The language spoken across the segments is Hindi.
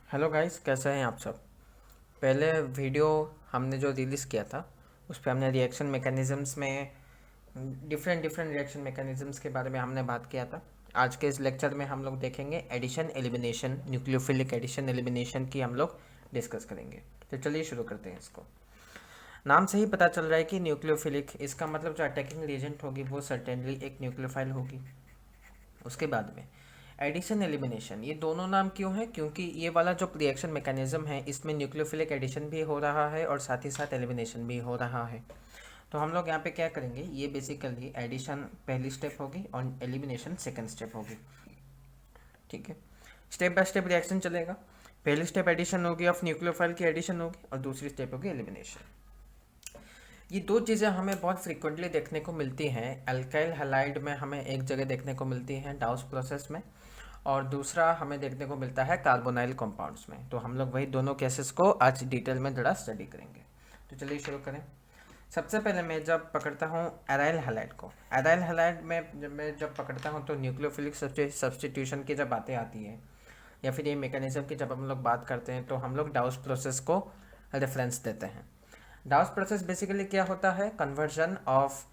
हेलो गाइस, कैसे हैं आप सब। पहले वीडियो हमने जो रिलीज़ किया था उस पर हमने रिएक्शन मैकेनिज़म्स में डिफरेंट डिफरेंट रिएक्शन मैकेनिज़म्स के बारे में हमने बात किया था। आज के इस लेक्चर में हम लोग देखेंगे addition elimination, nucleophilic addition elimination की हम लोग डिस्कस करेंगे। तो चलिए शुरू करते हैं इसको। नाम से ही पता चल रहा है कि न्यूक्लियोफिलिक, इसका मतलब जो अटैकिंग एजेंट होगी वो सर्टेनली एक न्यूक्लियोफाइल होगी। उसके बाद में एडिशन एलिमिनेशन, ये दोनों नाम क्यों है? क्योंकि ये वाला जो रिएक्शन मैकेनिज्म है इसमें न्यूक्लियोफिलिक एडिशन भी हो रहा है और साथ ही साथ एलिमिनेशन भी हो रहा है। तो हम लोग यहाँ पे क्या करेंगे, ये बेसिकली एडिशन पहली स्टेप होगी और एलिमिनेशन सेकंड स्टेप होगी। ठीक है, स्टेप बाय स्टेप रिएक्शन चलेगा। पहली स्टेप एडिशन होगी ऑफ न्यूक्लियोफाइल की एडिशन होगी और दूसरी स्टेप होगी एलिमिनेशन। ये दो चीज़ें हमें बहुत फ्रिक्वेंटली देखने को मिलती हैं। अल्काइल हैलाइड में हमें एक जगह देखने को मिलती हैं डाउस प्रोसेस में, और दूसरा हमें देखने को मिलता है कार्बोनाइल कंपाउंड्स में। तो हम लोग वही दोनों केसेस को आज डिटेल में थोड़ा स्टडी करेंगे। तो चलिए शुरू करें। सबसे पहले मैं जब पकड़ता हूँ एराइल हैलाइड को, एराइल हैलाइड में जब पकड़ता हूँ तो न्यूक्लियोफिलिक सब्स्टिट्यूशन की जब बातें आती है या फिर ये मैकेनिज्म की जब हम लोग बात करते हैं तो हम लोग डाउस प्रोसेस को रेफरेंस देते हैं। डाउस प्रोसेस बेसिकली क्या होता है? Conversion of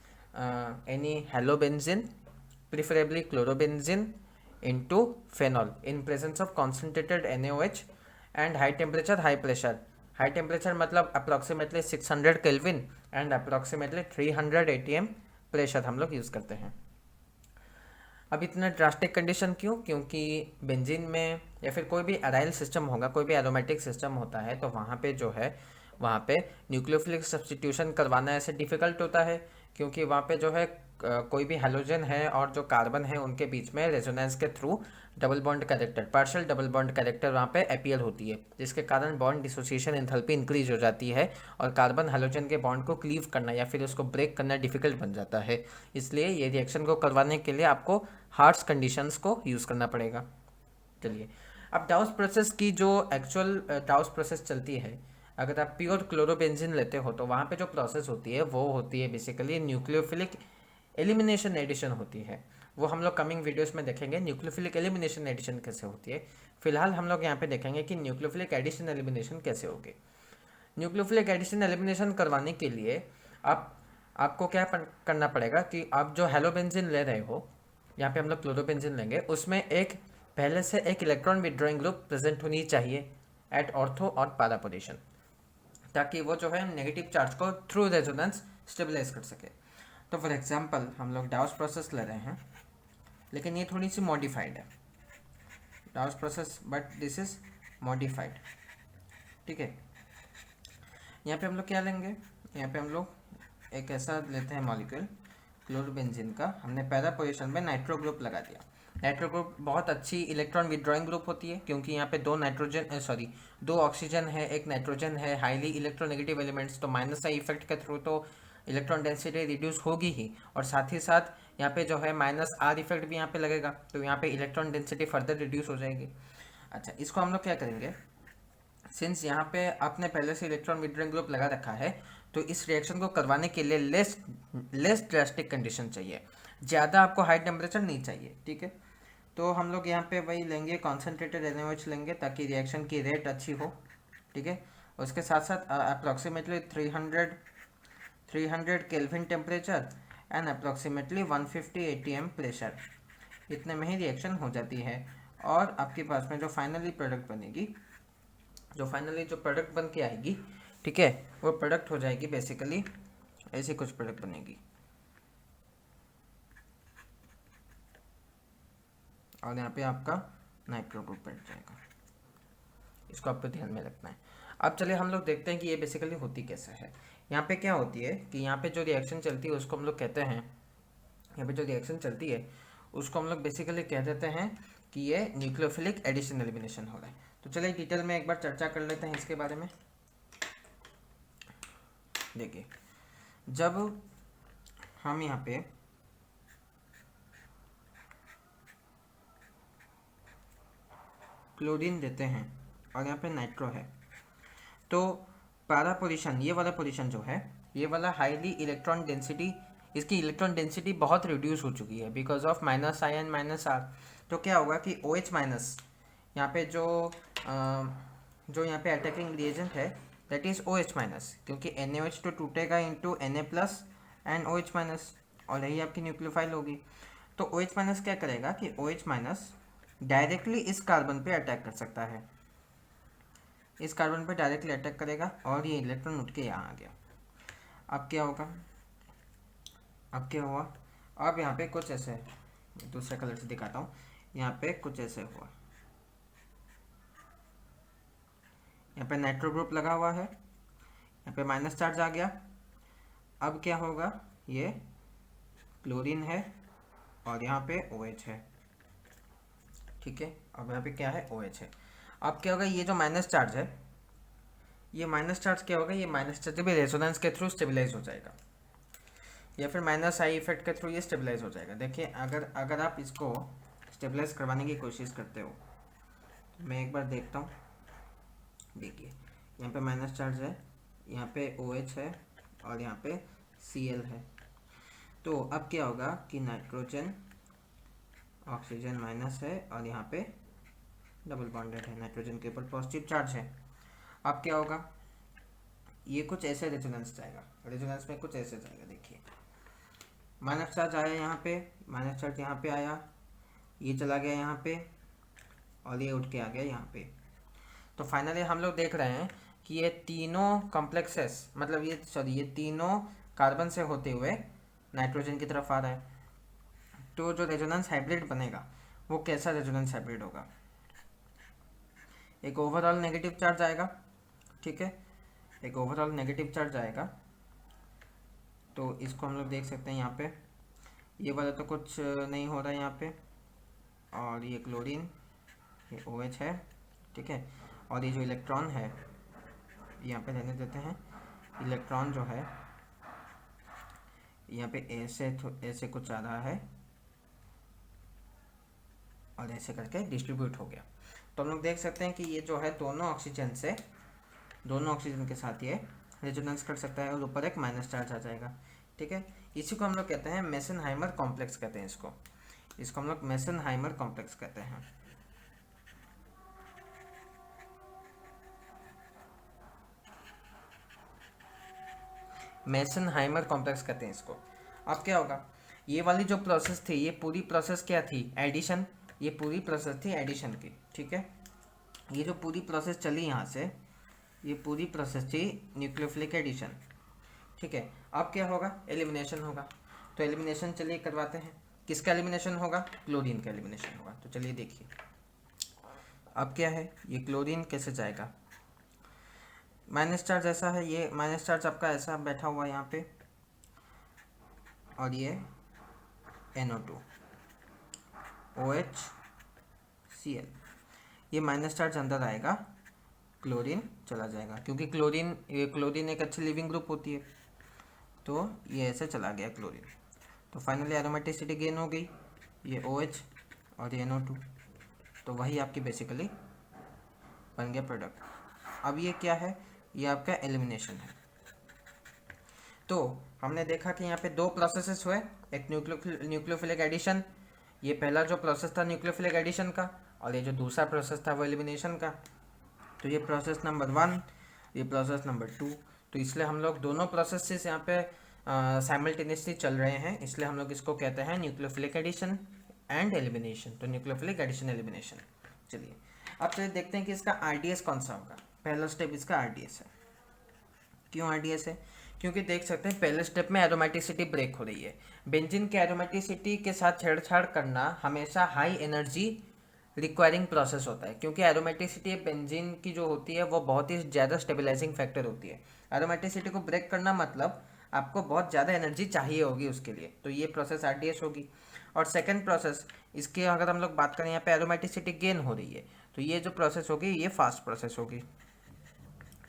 any halobenzene, preferably chlorobenzene, into phenol in presence of concentrated NaOH and high temperature high pressure. High temperature मतलब approximately 600 kelvin and approximately 300 ATM pressure हम लोग यूज़ करते हैं। अब इतना ड्रास्टिक कंडीशन क्यों? क्योंकि बेंजीन में या फिर कोई भी अराइल सिस्टम होगा, कोई भी एरोमेटिक सिस्टम होता है, तो वहाँ पे जो है वहाँ पे न्यूक्लियोफिलिक सब्स्टिट्यूशन करवाना ऐसे डिफ़िकल्ट होता है, क्योंकि वहाँ पे जो है कोई भी हैलोजन है और जो कार्बन है उनके बीच में रेजोनेंस के through double bond character, partial double bond character वहाँ पे अपीयर होती है, जिसके कारण बॉन्ड डिसोसिएशन एंथैल्पी इंक्रीज हो जाती है और कार्बन हैलोजन के बॉन्ड को क्लीव करना या फिर उसको ब्रेक करना डिफिकल्ट बन जाता है। इसलिए ये रिएक्शन को करवाने के लिए आपको हार्श कंडीशंस को यूज़ करना पड़ेगा। चलिए, अब डाउस प्रोसेस की जो एक्चुअल डाउस प्रोसेस चलती है, अगर आप प्योर क्लोरोबेंजीन लेते हो तो वहाँ पे जो प्रोसेस होती है वो होती है बेसिकली न्यूक्लियोफिलिक एलिमिनेशन एडिशन होती है। वो हम लोग कमिंग वीडियोस में देखेंगे न्यूक्लियोफिलिक एलिमिनेशन एडिशन कैसे होती है। फिलहाल हम लोग यहाँ पे देखेंगे कि न्यूक्लियोफिलिक एडिशन एलिमिनेशन कैसे होगी। न्यूक्लियोफिलिक एडिशन एलिमिनेशन करवाने के लिए आपको क्या करना पड़ेगा कि आप जो हेलोबेंजीन ले रहे हो, यहाँ पे हम लोग क्लोरोबेंजीन लेंगे, उसमें एक पहले से एक इलेक्ट्रॉन विड्रॉइंग ग्रुप प्रेजेंट होनी चाहिए एट ऑर्थो और पारा पोजीशन, ताकि वो जो है नेगेटिव चार्ज को थ्रू रेजोनेंस स्टेबलाइज कर सके। तो फॉर एग्जांपल हम लोग डाउस प्रोसेस ले रहे हैं, लेकिन ये थोड़ी सी मॉडिफाइड है डाउस process, but this is modified. ठीक है, यहाँ पे हम लोग क्या लेंगे, यहाँ पे हम लोग एक ऐसा लेते हैं मॉलिक्यूल क्लोरोबेंजीन का, हमने पहला पोजीशन में नाइट्रो ग्रुप लगा दिया। नाइट्रो ग्रुप बहुत अच्छी इलेक्ट्रॉन विड्रॉइंग ग्रुप होती है, क्योंकि यहाँ पे दो ऑक्सीजन है, एक नाइट्रोजन है, हाईली इलेक्ट्रोनेगेटिव एलिमेंट्स, तो माइनस आई इफेक्ट के थ्रू तो इलेक्ट्रॉन डेंसिटी रिड्यूस होगी ही, और साथ ही साथ यहाँ पे जो है माइनस आर इफेक्ट भी यहाँ पे लगेगा, तो यहाँ पे इलेक्ट्रॉन डेंसिटी फर्दर रिड्यूस हो जाएगी। अच्छा, इसको हम लोग क्या करेंगे, सिंस यहाँ पे आपने पहले से इलेक्ट्रॉन विड्रॉइंग ग्रुप लगा रखा है, तो इस रिएक्शन को करवाने के लिए लेस ड्रास्टिक कंडीशन चाहिए, ज़्यादा आपको हाई टेम्परेचर नहीं चाहिए। ठीक है, तो हम लोग यहाँ पे वही लेंगे, कॉन्सेंट्रेटेड NaOH लेंगे ताकि रिएक्शन की रेट अच्छी हो। ठीक है, उसके साथ साथ approximately 300 kelvin temperature and approximately 150 ATM pressure, इतने में ही रिएक्शन हो जाती है। और आपके पास में जो फाइनली प्रोडक्ट बनेगी, जो प्रोडक्ट बन के आएगी, ठीक है, वो प्रोडक्ट हो जाएगी बेसिकली ऐसी कुछ प्रोडक्ट बनेगी। और यहाँ पे आपका नाइट्रो ग्रुप बैठ जाएगा, इसको आपको ध्यान में रखना है। अब चलिए हम लोग देखते हैं कि ये बेसिकली होती कैसे है। यहाँ पे क्या होती है कि यहाँ पे जो रिएक्शन चलती है उसको हम लोग कहते हैं, यहाँ पे जो रिएक्शन चलती है उसको हम लोग बेसिकली कह देते हैं कि ये न्यूक्लियोफिलिक एडिशन एलिमिनेशन हो रहा है। तो चलिए डिटेल में एक बार चर्चा कर लेते हैं इसके बारे में। देखिए, जब हम यहाँ पे क्लोरीन देते हैं और यहाँ पे नाइट्रो है, तो पारा पोजीशन, ये वाला पोजीशन जो है, ये वाला हाईली इलेक्ट्रॉन डेंसिटी, इसकी इलेक्ट्रॉन डेंसिटी बहुत रिड्यूस हो चुकी है because of minus I and minus R. तो क्या होगा कि OH माइनस, यहाँ पे जो जो यहाँ पे अटैकिंग रिएजेंट है दैट इज़ OH माइनस, क्योंकि NaOH तो टूटेगा into Na plus and OH minus, और यही आपकी न्यूक्लियोफाइल होगी। तो OH माइनस क्या करेगा कि OH माइनस डायरेक्टली इस कार्बन पे अटैक कर सकता है, इस कार्बन पे डायरेक्टली अटैक करेगा और ये इलेक्ट्रॉन उठ के यहाँ आ गया। अब क्या होगा, अब क्या हुआ, अब यहाँ पे कुछ ऐसे, दूसरे कलर से दिखाता हूँ, यहाँ पे कुछ ऐसे हुआ, यहाँ पे नाइट्रो ग्रुप लगा हुआ है, यहाँ पे माइनस चार्ज आ गया। अब क्या होगा, ये क्लोरीन है और यहाँ पे OH है, ठीक है। अब यहाँ पे क्या है, OH है। अब क्या होगा, ये जो माइनस चार्ज है, ये माइनस चार्ज क्या होगा, ये माइनस चार्ज भी रेजोनेंस के थ्रू स्टेबलाइज हो जाएगा, या फिर माइनस आई इफेक्ट के थ्रू ये स्टेबलाइज हो जाएगा। देखिए अगर आप इसको स्टेबलाइज करवाने की कोशिश करते हो, मैं एक बार देखता हूँ। देखिए यहाँ पे माइनस चार्ज है, यहाँ पे OH है और यहाँ पे Cl है। तो अब क्या होगा कि नाइट्रोजन ऑक्सीजन माइनस है और यहाँ पे डबल बॉन्डेड है, नाइट्रोजन के ऊपर पॉजिटिव चार्ज है। अब क्या होगा, ये कुछ ऐसे रेजोनेंस जाएगा, रेजोनेंस में कुछ ऐसे जाएगा। देखिए माइनस चार्ज आया यहाँ पे, माइनस चार्ज यहाँ पे आया, ये चला गया यहाँ पे और ये उठ के आ गया यहाँ पे। तो फाइनली हम लोग देख रहे हैं कि ये तीनों कॉम्प्लेक्सेस, मतलब ये तीनों कार्बन से होते हुए नाइट्रोजन की तरफ आ रहा है। तो जो रेजोनेंस हाइब्रिड बनेगा वो कैसा रेजोनेंस हाइब्रिड होगा, एक ओवरऑल नेगेटिव चार्ज आएगा, ठीक है, एक ओवरऑल नेगेटिव चार्ज आएगा। तो इसको हम लोग देख सकते हैं यहाँ पे, ये वाला तो कुछ नहीं हो रहा है यहाँ पे, और ये क्लोरीन, ये OH है, ठीक है। और ये जो इलेक्ट्रॉन है यहाँ पे रहने देते हैं, इलेक्ट्रॉन जो है यहाँ पे ऐसे कुछ आ रहा है और ऐसे करके डिस्ट्रीब्यूट हो गया। तो हम लोग देख सकते हैं कि ये जो है दोनों ऑक्सीजन के साथ ये रेजोनेंस कर सकता है और ऊपर एक माइनस चार्ज आ जाएगा, ठीक है। इसी को हम लोग कहते हैं मेसेनहाइमर कॉम्प्लेक्स कहते हैं, इसको हम लोग मेसेनहाइमर कॉम्प्लेक्स कहते हैं। मेसेनहाइमर कॉम्प्लेक्स कहते हैं इसको। अब क्या होगा, ये वाली जो प्रोसेस थी, ये पूरी प्रोसेस क्या थी, एडिशन, ये पूरी प्रोसेस थी एडिशन की, ठीक है। ये जो पूरी प्रोसेस चली यहाँ से, ये पूरी प्रोसेस थी न्यूक्लियोफिलिक एडिशन, ठीक है। अब क्या होगा, एलिमिनेशन होगा। तो एलिमिनेशन चलिए करवाते हैं, किसका एलिमिनेशन होगा, क्लोरीन का एलिमिनेशन होगा। तो चलिए देखिए अब क्या है, ये क्लोरीन कैसे जाएगा, माइनस चार्ज ऐसा है, ये माइनस चार्ज आपका ऐसा बैठा हुआ है यहाँ पे, और ये NO2 OH Cl, ये माइनस चार्ज अंदर आएगा, क्लोरीन चला जाएगा, क्योंकि क्लोरीन एक अच्छी लिविंग ग्रुप होती है। तो ये ऐसे चला गया क्लोरीन। तो फाइनली एरोमेटिसिटी गेन हो गई, ये OH और ये NO2, तो वही आपकी बेसिकली बन गया प्रोडक्ट। अब ये क्या है, ये आपका एलिमिनेशन है। तो हमने देखा कि यहाँ पे दो प्रोसेसेस हुए, एक न्यूक्लियोफिलिक एडिशन, ये पहला जो प्रोसेस था न्यूक्लियोफिलिक एडिशन का, और ये जो दूसरा प्रोसेस था वो एलिमिनेशन का। तो ये प्रोसेस नंबर 1, ये प्रोसेस नंबर 2। तो इसलिए हम लोग दोनों प्रोसेसेस यहाँ पे साइमल्टेनियसली चल रहे हैं, इसलिए हम लोग इसको कहते हैं न्यूक्लियोफिलिक एडिशन एंड एलिमिनेशन। तो न्यूक्लियोफिलिक एडिशन एलिमिनेशन। चलिए अब चलिए देखते हैं कि इसका RDS कौन सा होगा। पहला स्टेप इसका RDS है। क्यों RDS है, क्योंकि देख सकते हैं पहले स्टेप में एरोमेटिसिटी ब्रेक हो रही है। बेंजीन के एरोमेटिसिटी के साथ छेड़छाड़ करना हमेशा हाई एनर्जी रिक्वायरिंग प्रोसेस होता है, क्योंकि एरोमेटिसिटी बेंजीन की जो होती है वो बहुत ही ज़्यादा स्टेबलाइजिंग फैक्टर होती है। एरोमेटिसिटी को ब्रेक करना मतलब आपको बहुत ज़्यादा एनर्जी चाहिए होगी उसके लिए, तो ये प्रोसेस RDS होगी। और सेकेंड प्रोसेस इसके अगर हम लोग बात करें, यहाँ पे एरोमेटिसिटी गेन हो रही है, तो ये जो प्रोसेस होगी ये फास्ट प्रोसेस होगी,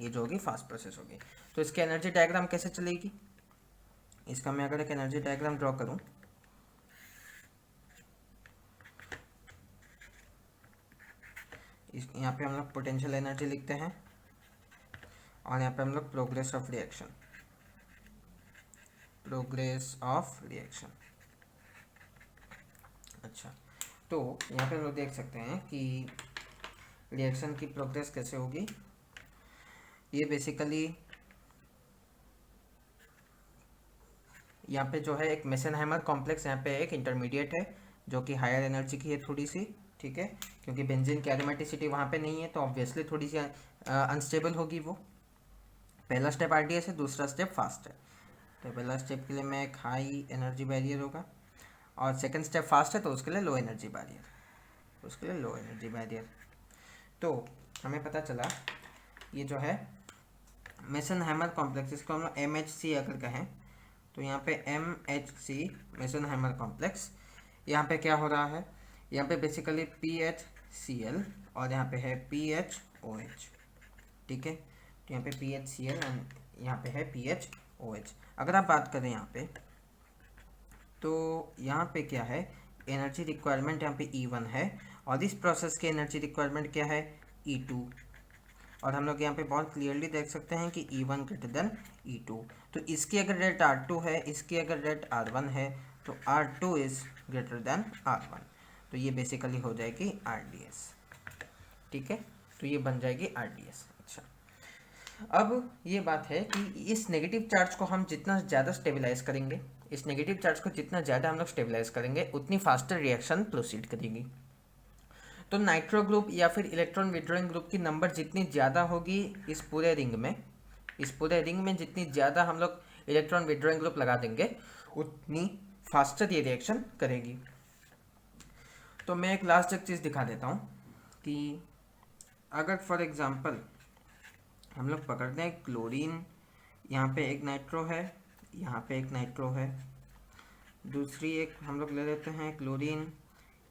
ये जो होगी फास्ट प्रोसेस होगी। तो इसकी एनर्जी डायग्राम कैसे चलेगी, इसका मैं अगर एक एनर्जी डायग्राम ड्रॉ करूं, यहाँ पे हम लोग पोटेंशियल एनर्जी लिखते हैं और यहाँ पे हम लोग प्रोग्रेस ऑफ रिएक्शन, अच्छा। तो यहाँ पे हम लोग देख सकते हैं कि रिएक्शन की प्रोग्रेस कैसे होगी, ये बेसिकली यहाँ पे जो है एक मेसेनहाइमर कॉम्प्लेक्स, यहाँ पे एक इंटरमीडिएट है जो कि हायर एनर्जी की है थोड़ी सी, ठीक है, क्योंकि बेंजीन की एरोमेटिसिटी वहाँ पे नहीं है तो ऑब्वियसली थोड़ी सी अनस्टेबल होगी वो। पहला स्टेप आरडीएस है, दूसरा स्टेप फास्ट है। तो पहला स्टेप के लिए मैं एक हाई एनर्जी बैरियर होगा, और सेकंड स्टेप फास्ट है तो उसके लिए लो एनर्जी बैरियर, उसके लिए लो एनर्जी बैरियर। तो हमें पता चला ये जो है मेसेनहाइमर कॉम्प्लेक्स, इसको हम लोग MHC अगर कहें तो यहाँ पे MHC मेसेनहाइमर कॉम्प्लेक्स, यहाँ पे क्या हो रहा है, यहाँ पे बेसिकली PHCl और यहाँ पे है PHOH, ठीक है। तो यहाँ पे PHCl एंड यहाँ पे है PHOH। अगर आप बात करें यहाँ पे तो यहाँ पे क्या है, एनर्जी रिक्वायरमेंट यहाँ पे E1 है, और इस प्रोसेस की एनर्जी रिक्वायरमेंट क्या है, E2। और हम लोग यहाँ पे बहुत क्लियरली देख सकते हैं कि E1 ग्रेटर देन E2। तो इसकी अगर रेट R2 है, इसकी अगर रेट R1 है, तो R2 is greater than R1। तो ये बेसिकली हो जाएगी RDS, ठीक है। तो ये बन जाएगी RDS। अच्छा, अब ये बात है कि इस नेगेटिव चार्ज को हम जितना ज़्यादा स्टेबलाइज करेंगे, इस नेगेटिव चार्ज को जितना ज़्यादा हम लोग स्टेबलाइज करेंगे, उतनी फास्टर रिएक्शन प्रोसीड करेगी। तो नाइट्रो ग्रुप या फिर इलेक्ट्रॉन विड्रॉइंग ग्रुप की नंबर जितनी ज़्यादा होगी इस पूरे रिंग में, इस पूरे रिंग में जितनी ज़्यादा हम लोग इलेक्ट्रॉन विड्रॉइंग ग्रुप लगा देंगे, उतनी फास्टर ये रिएक्शन करेगी। तो मैं एक लास्ट एक चीज़ दिखा देता हूँ कि अगर फॉर एग्जांपल हम लोग पकड़ते हैं क्लोरीन, यहाँ पे एक नाइट्रो है, यहाँ पे एक नाइट्रो है, दूसरी एक हम लोग ले लेते हैं क्लोरीन,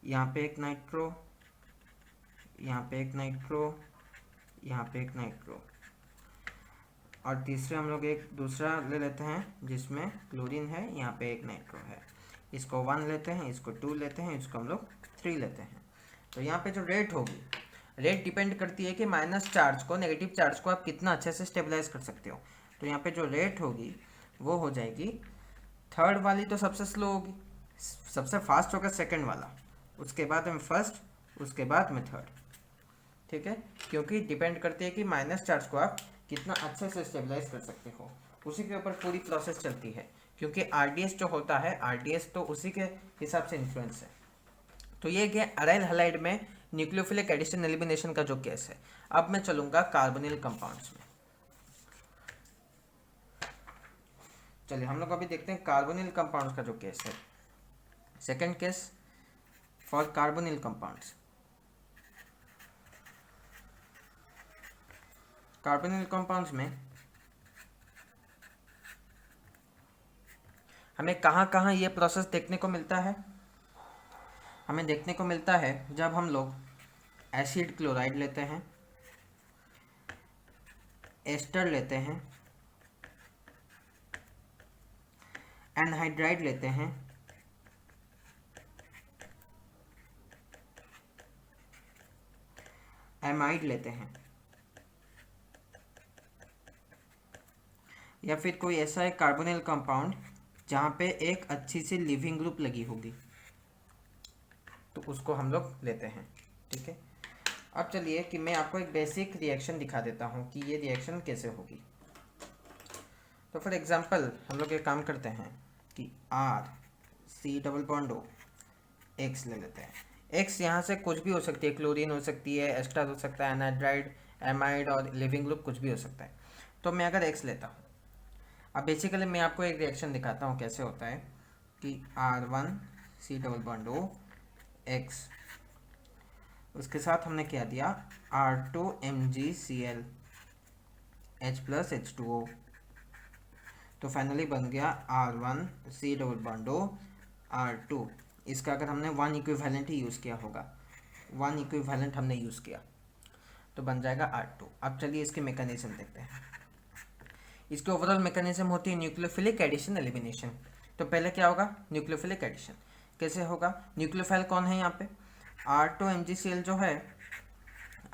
यहाँ पे एक नाइट्रो, यहाँ पे एक नाइट्रो, यहाँ पे एक नाइट्रो, और तीसरे हम लोग एक दूसरा ले लेते हैं जिसमें क्लोरीन है, यहाँ पे एक नाइट्रो है। इसको 1 लेते हैं, इसको 2 लेते हैं, इसको हम लोग 3 लेते हैं। तो यहाँ पे जो रेट होगी, रेट डिपेंड करती है कि माइनस चार्ज को, नेगेटिव चार्ज को आप कितना अच्छे से स्टेबलाइज कर सकते हो। तो यहाँ पे जो रेट होगी वो हो जाएगी, थर्ड वाली तो सबसे स्लो होगी, सबसे फास्ट होगा सेकंड वाला, उसके बाद में फर्स्ट, उसके बाद में थर्ड, ठीक है, क्योंकि डिपेंड करती है कि माइनस चार्ज को आप कितना अच्छे से स्टेबलाइज कर सकते हो, उसी के ऊपर पूरी प्रोसेस चलती है। क्योंकि RDS जो होता है, RDS तो उसी के हिसाब से इन्फ्लुएंस है। तो ये क्या अराइल हैलाइड में न्यूक्लियोफिलिक एडिशन एलिमिनेशन का जो केस है। अब मैं चलूंगा कार्बोनिल कंपाउंड्स में। चलिए हम लोग अभी देखते हैं कार्बोनिल कंपाउंड्स का जो केस है। Second case for carbonyl compounds. Carbonyl compounds में हमें कहाँ कहाँ ये प्रोसेस देखने को मिलता है, हमें देखने को मिलता है जब हम लोग एसिड क्लोराइड लेते हैं, एस्टर लेते हैं, एनहाइड्राइड लेते हैं, एमाइड लेते हैं, या फिर कोई ऐसा एक कार्बोनिल कंपाउंड जहाँ पे एक अच्छी सी लिविंग ग्रुप लगी होगी, तो उसको हम लोग लेते हैं, ठीक है। अब चलिए कि मैं आपको एक बेसिक रिएक्शन दिखा देता हूँ कि ये रिएक्शन कैसे होगी। तो फॉर एग्जांपल हम लोग एक काम करते हैं कि RC⋯O X ले लेते हैं। X यहाँ से कुछ भी हो सकती है, क्लोरीन हो सकती है, एस्टर हो सकता है, एनाइड्राइड, एमाइड और लिविंग ग्रुप कुछ भी हो सकता है। तो मैं अगर X लेता हूँ, अब बेसिकली मैं आपको एक रिएक्शन दिखाता हूँ कैसे होता है कि R1C⋯O X, उसके साथ हमने क्या दिया, R2MgCl H+H2O, तो फाइनली बन गया R1C⋯O R2। इसका अगर हमने 1 इक्विवेलेंट ही यूज़ किया होगा, 1 इक्विवेलेंट हमने यूज़ किया, तो बन जाएगा R2। अब चलिए इसके मैकेनिज्म देखते हैं। इसके ओवरऑल मैकेनिज्म होती है न्यूक्लियोफिलिक एडिशन एलिमिनेशन। तो पहले क्या होगा, न्यूक्लियोफिलिक एडिशन कैसे होगा, न्यूक्लियोफाइल कौन है यहाँ पे, R2MgCl जो है,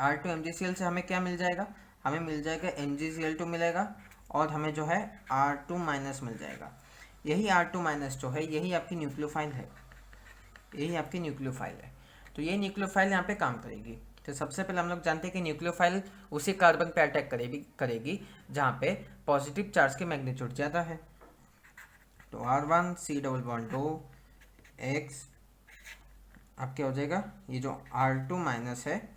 R2MgCl से हमें क्या मिल जाएगा, हमें मिल जाएगा MgCl2 मिलेगा, और हमें जो है R2- मिल जाएगा। यही R2- जो है यही आपकी न्यूक्लियोफाइल है, यही आपकी न्यूक्लियोफाइल है। तो ये न्यूक्लियोफाइल यहाँ पे काम करेगी। तो सबसे पहले हम लोग जानते हैं कि न्यूक्लियोफाइल उसी कार्बन पे अटैक करेगी जहाँ पे पॉजिटिव चार्ज की मैग्नीट्यूड ज़्यादा है। तो R1C डबल बॉन्ड 2 X अब क्या हो जाएगा, ये जो R2 माइनस है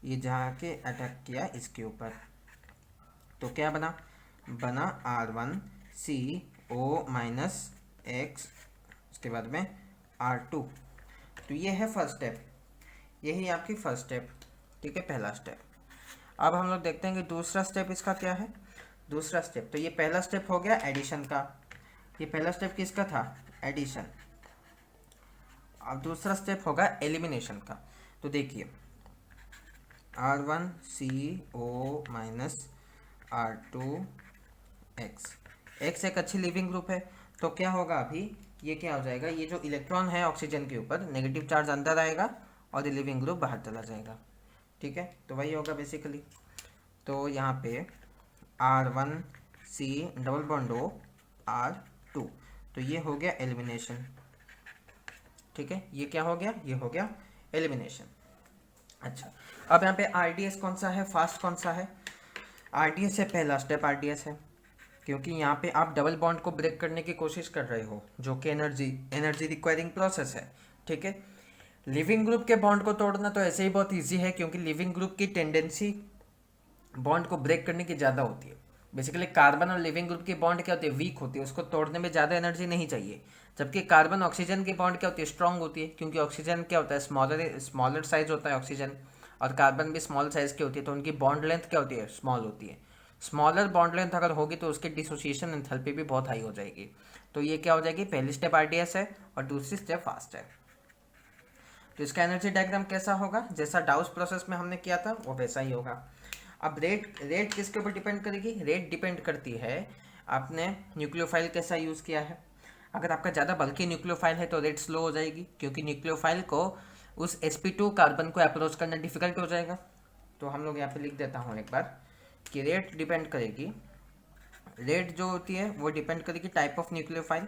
ये जहाँ के अटैक किया इसके ऊपर, तो क्या बना R1CO माइनस X, उसके बाद में R2। तो ये है फर्स्ट स्टेप, यही आपकी फर्स्ट स्टेप, ठीक है, पहला स्टेप। अब हम लोग देखते हैं कि दूसरा स्टेप इसका क्या है। दूसरा स्टेप, तो ये पहला स्टेप हो गया एडिशन का, ये पहला स्टेप किसका था, एडिशन। अब दूसरा स्टेप होगा एलिमिनेशन का। तो देखिए R1CO माइनस R2X, X एक अच्छी लिविंग ग्रुप है, तो क्या होगा अभी ये क्या हो जाएगा, ये जो इलेक्ट्रॉन है ऑक्सीजन के ऊपर नेगेटिव चार्ज अंदर आएगा और ये लिविंग ग्रुप बाहर चला जाएगा, ठीक है। तो वही होगा बेसिकली। तो यहाँ पे R1C double bond O R2, तो ये हो गया एलिमिनेशन, ठीक है। ये क्या हो गया, ये हो गया एलिमिनेशन। अच्छा, अब यहाँ पे RDS कौन सा है, फास्ट कौन सा है, RDS है, पहला स्टेप RDS है, क्योंकि यहाँ पे आप डबल बॉन्ड को ब्रेक करने की कोशिश कर रहे हो जो कि एनर्जी रिक्वायरिंग प्रोसेस है, ठीक है। लिविंग ग्रुप के बॉन्ड को तोड़ना तो ऐसे ही बहुत इजी है, क्योंकि लिविंग ग्रुप की टेंडेंसी बॉन्ड को ब्रेक करने की ज़्यादा होती है। बेसिकली कार्बन और लिविंग ग्रुप की बॉन्ड क्या होती है, वीक होती है, उसको तोड़ने में ज़्यादा एनर्जी नहीं चाहिए। जबकि कार्बन ऑक्सीजन की बॉन्ड क्या होती है, स्ट्रांग होती है, क्योंकि ऑक्सीजन क्या होता है, स्मॉलर साइज होता है ऑक्सीजन, और कार्बन भी स्मॉल साइज की होती है, तो उनकी बॉन्ड लेंथ क्या होती है, स्मॉल होती है। स्मॉलर बॉन्ड लेंथ अगर होगी तो उसकी डिसोसिएशन एंथैल्पी भी बहुत हाई हो जाएगी। तो ये क्या हो जाएगी, पहली स्टेप RDS है और दूसरी स्टेप फास्ट है। तो इसका एनर्जी डायग्राम कैसा होगा, जैसा डाउस प्रोसेस में हमने किया था वो वैसा ही होगा। अब रेट किसके ऊपर डिपेंड करेगी, रेट डिपेंड करती है आपने न्यूक्लियोफाइल कैसा यूज़ किया है। अगर आपका ज़्यादा बल्कि न्यूक्लियोफाइल है तो रेट स्लो हो जाएगी, क्योंकि न्यूक्लियोफाइल को उस sp2 कार्बन को अप्रोच करना डिफिकल्ट हो जाएगा। तो हम लोग यहाँ पे लिख देता हूँ एक बार कि रेट डिपेंड करेगी, रेट जो होती है वो डिपेंड करेगी टाइप ऑफ न्यूक्लियोफाइल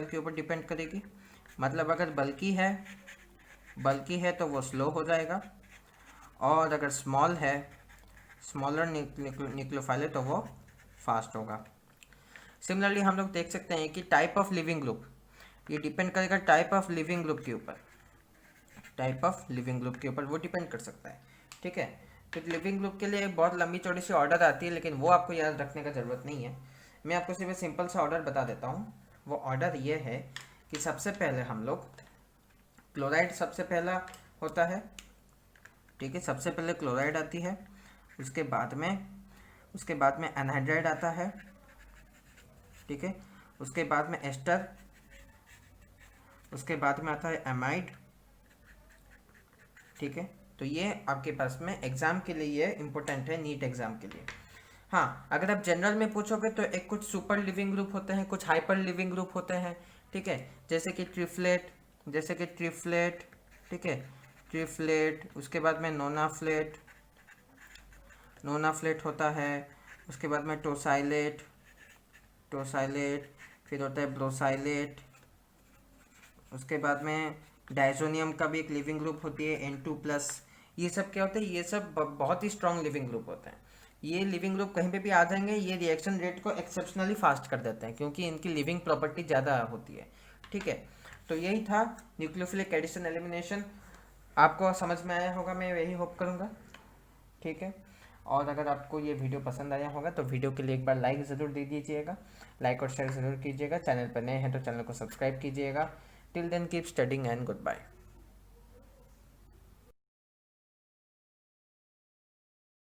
के ऊपर डिपेंड करेगी। मतलब अगर बल्कि है तो वो स्लो हो जाएगा, और अगर स्मॉलर न्यूक्लियोफाइल है तो वो फास्ट होगा। सिमिलरली हम लोग देख सकते हैं कि टाइप ऑफ लिविंग ग्रुप, ये डिपेंड करेगा टाइप ऑफ लिविंग ग्रुप के ऊपर, वो डिपेंड कर सकता है, ठीक है। तो लिविंग ग्रुप के लिए बहुत लंबी चौड़ी सी ऑर्डर आती है, लेकिन वो आपको याद रखने का ज़रूरत नहीं है। मैं आपको सिर्फ सिंपल सा ऑर्डर बता देता हूँ। वो ऑर्डर ये है कि सबसे पहले हम लोग क्लोराइड सबसे पहला होता है, ठीक है, सबसे पहले क्लोराइड आती है, उसके बाद में एनहाइड्राइड आता है, ठीक है, उसके बाद में एस्टर, उसके बाद में आता है एमाइड, ठीक है। तो ये आपके पास में एग्जाम के लिए ये इंपॉर्टेंट है, नीट एग्जाम के लिए। हाँ, अगर आप जनरल में पूछोगे तो एक कुछ सुपर लिविंग ग्रुप होते हैं, कुछ हाइपर लिविंग ग्रुप होते हैं, ठीक है, जैसे कि ट्रिफ्लेट, ठीक है, ट्रिफ्लेट, उसके बाद में नोनाफ्लेट होता है, उसके बाद में टोसाइलेट, फिर होता है ब्रोसाइलेट, उसके बाद में डायजोनियम का भी एक लिविंग ग्रुप होती है N2+। ये सब क्या होते हैं, ये सब बहुत ही स्ट्रॉन्ग लिविंग ग्रुप होते हैं। ये लिविंग ग्रुप कहीं पे भी आ जाएंगे, ये रिएक्शन रेट को एक्सेप्शनली फास्ट कर देते हैं, क्योंकि इनकी लिविंग प्रॉपर्टी ज़्यादा होती है, ठीक है। तो यही था न्यूक्लियोफिलिक एडिशन एलिमिनेशन, आपको समझ में आया होगा, मैं यही होप करूँगा, ठीक है। और अगर आपको ये वीडियो पसंद आया होगा तो वीडियो के लिए एक बार लाइक ज़रूर दे दीजिएगा, लाइक और शेयर ज़रूर कीजिएगा। चैनल पर नए हैं तो चैनल को सब्सक्राइब कीजिएगा। Till then keep studying and good bye.